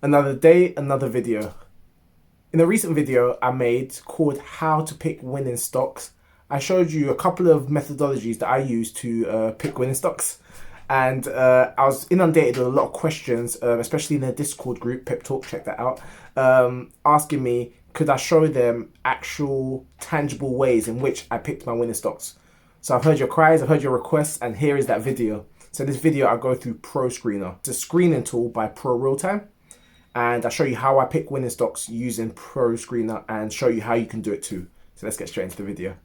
Another day, another video. In a recent video I made called How to Pick Winning Stocks, I showed you a couple of methodologies that I use to pick winning stocks. And I was inundated with a lot of questions, especially in the Discord group, Pep Talk, check that out, asking me, could I show them actual tangible ways in which I picked my winning stocks? So I've heard your cries, I've heard your requests, and here is that video. So in this video, I go through ProScreener. It's a screening tool by ProRealTime. And I'll show you how I pick winning stocks using ProScreener and show you how you can do it too. So let's get straight into the video.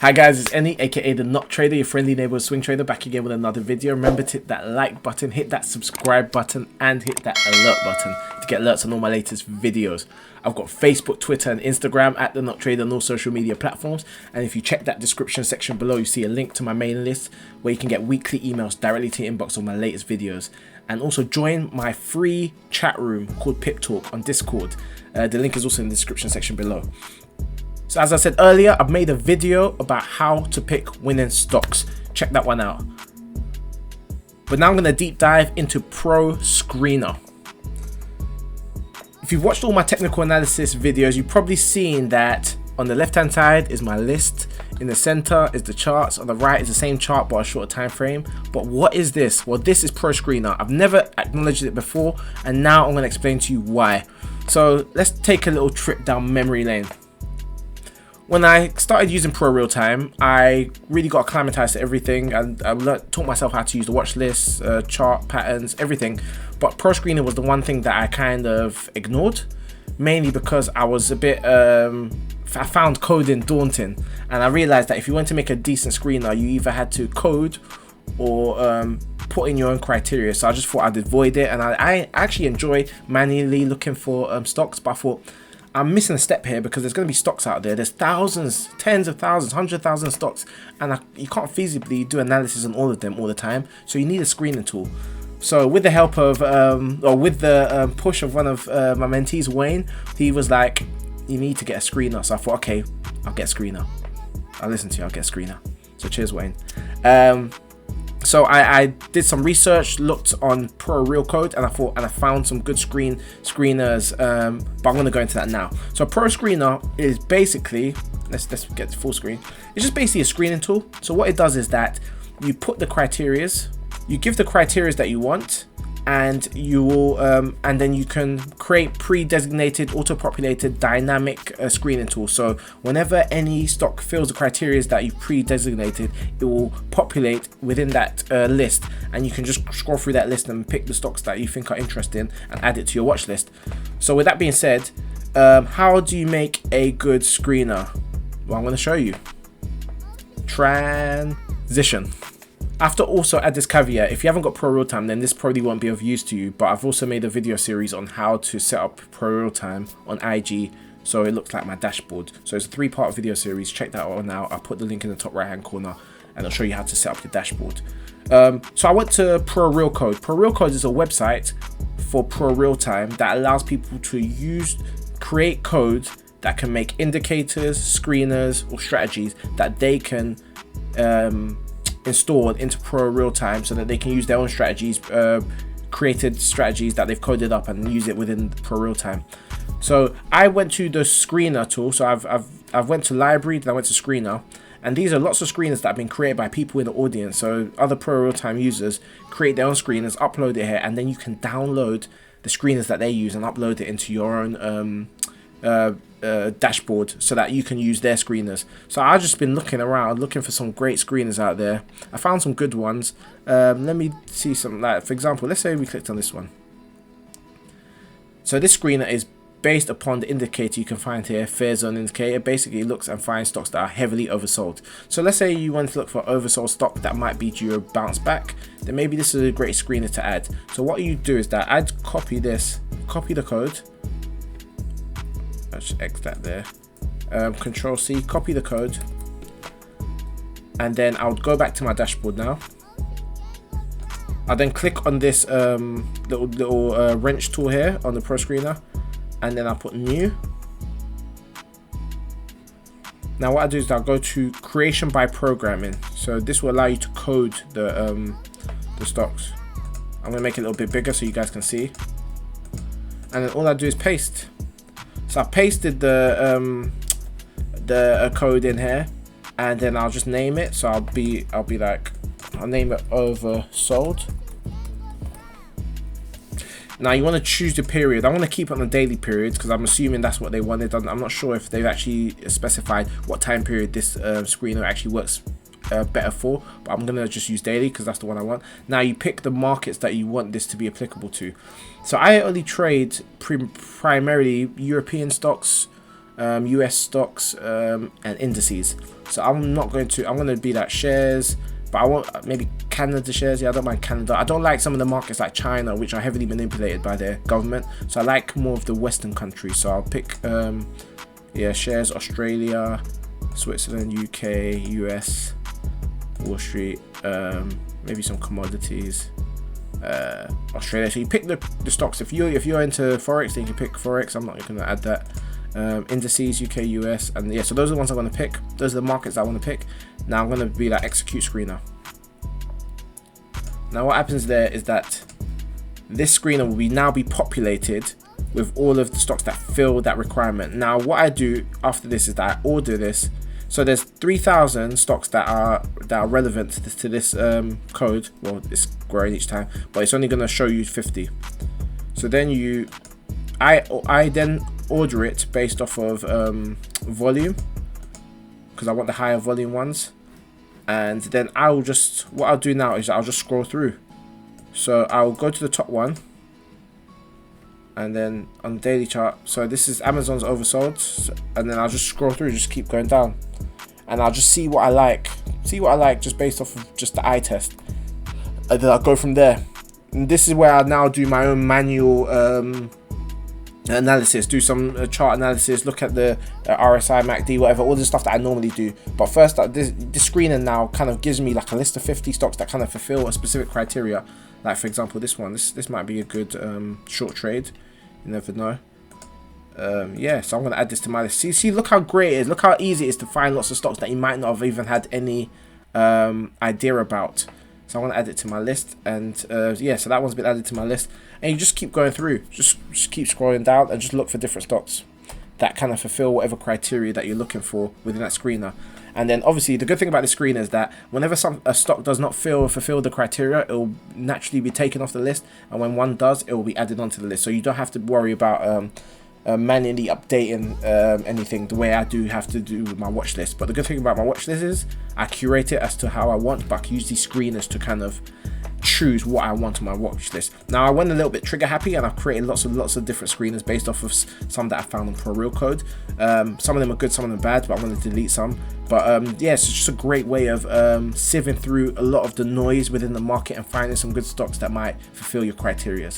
Hi guys, it's Any, aka the Not Trader, your friendly neighborhood swing trader, back again with another video. Remember to hit that like button, hit that subscribe button, and hit that alert button to get alerts on all my latest videos. I've got Facebook, Twitter, and Instagram at the Not Trader on all social media platforms. And if you check that description section below, you see a link to my mailing list where you can get weekly emails directly to your inbox on my latest videos. And also join my free chat room called Pip Talk on Discord. The link is also in the description section below. So as I said earlier, I've made a video about how to pick winning stocks. Check that one out. But now I'm going to deep dive into ProScreener. If you've watched all my technical analysis videos, you've probably seen that on the left hand side is my list, in the center is the charts, on the right is the same chart but a shorter time frame. But what is this? Well, this is ProScreener. I've never acknowledged it before, and now I'm going to explain to you why. So let's take a little trip down memory lane. When I started using ProRealTime, I really got acclimatized to everything, and I taught myself how to use the watch lists, chart patterns, everything. But ProScreener was the one thing that I kind of ignored, mainly because I was a bit, I found coding daunting, and I realized that if you want to make a decent screener, you either had to code or put in your own criteria. So I just thought I'd avoid it, and I actually enjoy manually looking for stocks, but I thought, I'm missing a step here because there's going to be stocks out there. There's thousands, tens of thousands, 100,000 stocks, and you can't feasibly do analysis on all of them all the time. So you need a screening tool. So with the help of, with the push of one of my mentees, Wayne, he was like, you need to get a screener. So I thought, okay, I'll get a screener. I'll listen to you, I'll get a screener. So cheers, Wayne. So I did some research, looked on ProRealCode, and I found some good screeners, but I'm going to go into that now. So ProScreener is basically, let's get to full screen. It's just basically a screening tool. So what it does is that you put the criterias, you give the criterias that you want, and you will, and then you can create pre-designated, auto-populated dynamic screening tool. So whenever any stock fills the criteria that you pre-designated, it will populate within that list, and you can just scroll through that list and pick the stocks that you think are interesting and add it to your watch list. So with that being said, how do you make a good screener? Well, I'm going to show you. Transition. I have to also add this caveat: if you haven't got ProRealTime, then this probably won't be of use to you, but I've also made a video series on how to set up ProRealTime on IG so it looks like my dashboard. So it's a 3-part video series. Check that out now. I'll put the link in the top right hand corner, and I'll show you how to set up your dashboard. So I went to ProRealCode. ProRealCode is a website for ProRealTime that allows people to create code that can make indicators, screeners, or strategies that they can installed into ProRealTime so that they can use their own strategies, created strategies that they've coded up, and use it within ProRealTime. So I went to the screener tool. So I've went to library, then I went to screener, and these are lots of screeners that have been created by people in the audience. So other ProRealTime users create their own screeners, upload it here, and then you can download the screeners that they use and upload it into your own dashboard so that you can use their screeners. So I've just been looking around, looking for some great screeners out there. I found some good ones. Let me see some, like, for example, let's say we clicked on this one. So this screener is based upon the indicator you can find here, Phazon Indicator. Basically it looks and finds stocks that are heavily oversold. So let's say you want to look for oversold stock that might be due a bounce back, then maybe this is a great screener to add. So what you do is that I'd copy the code. Let's X that there. Control C, copy the code, and then I would go back to my dashboard now. I'll then click on this little wrench tool here on the ProScreener, and then I'll put new. Now what I do is I'll go to creation by programming. So this will allow you to code the stocks. I'm gonna make it a little bit bigger so you guys can see. And then all I do is paste. So I pasted the code in here, and then I'll just name it. So I'll name it oversold. Now you want to choose the period. I want to keep it on the daily periods because I'm assuming that's what they wanted. I'm not sure if they've actually specified what time period this screener actually works better for, but I'm gonna just use daily because that's the one I want. Now you pick the markets that you want this to be applicable to. So I only trade primarily European stocks, US stocks, and indices. So I'm going to be like shares, but I want maybe Canada shares. Yeah, I don't mind Canada. I don't like some of the markets like China, which are heavily manipulated by their government. So I like more of the Western countries. So I'll pick shares Australia, Switzerland, UK, US, Wall Street, maybe some commodities, Australia. So you pick the stocks. If you're into Forex, then you can pick Forex. I'm not going to add that. Indices, UK, US, and yeah, so those are the ones I'm going to pick. Those are the markets I want to pick. Now I'm going to be like execute screener. Now what happens there is that this screener will now be populated with all of the stocks that fill that requirement. Now what I do after this is that I order this. So there's 3,000 stocks that are relevant to this code. Well, it's growing each time, but it's only going to show you 50. So then I then order it based off of volume, because I want the higher volume ones. And then what I'll do now is I'll just scroll through. So I'll go to the top one, and then on the daily chart, so this is Amazon's oversold, and then I'll just scroll through, just keep going down, and I'll just see what I like just based off of just the eye test, and then I'll go from there. And this is where I'll now do my own manual analysis, do some chart analysis, look at the RSI, MACD, whatever, all the stuff that I normally do. But first, this screener now kind of gives me like a list of 50 stocks that kind of fulfill a specific criteria. Like for example, this one, this might be a good short trade. You never know. Yeah, so I'm gonna add this to my list. See, look how great it is. Look how easy it is to find lots of stocks that you might not have even had any idea about. So I'm gonna add it to my list, and yeah, so that one's been added to my list. And you just keep going through, just keep scrolling down and just look for different stocks that kind of fulfill whatever criteria that you're looking for within that screener. And then obviously the good thing about this screener is that whenever a stock does not fulfill the criteria, it will naturally be taken off the list, and when one does, it will be added onto the list. So you don't have to worry about manually updating anything the way I do have to do with my watch list. But the good thing about my watch list is I curate it as to how I want, but I can use these screeners to kind of choose what I want on my watch list. Now I went a little bit trigger happy, and I've created lots of different screeners based off of some that I found on ProReal code. Some of them are good, some of them are bad, but I'm going to delete some. But yeah, it's just a great way of sieving through a lot of the noise within the market and finding some good stocks that might fulfill your criteria.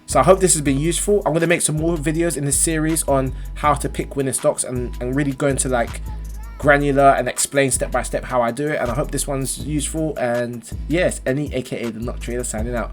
So I hope this has been useful. I'm going to make some more videos in this series on how to pick winning stocks and really go into like granular and explain step by step how I do it. And I hope this one's useful. And yes, Any aka the Not Trader signing out.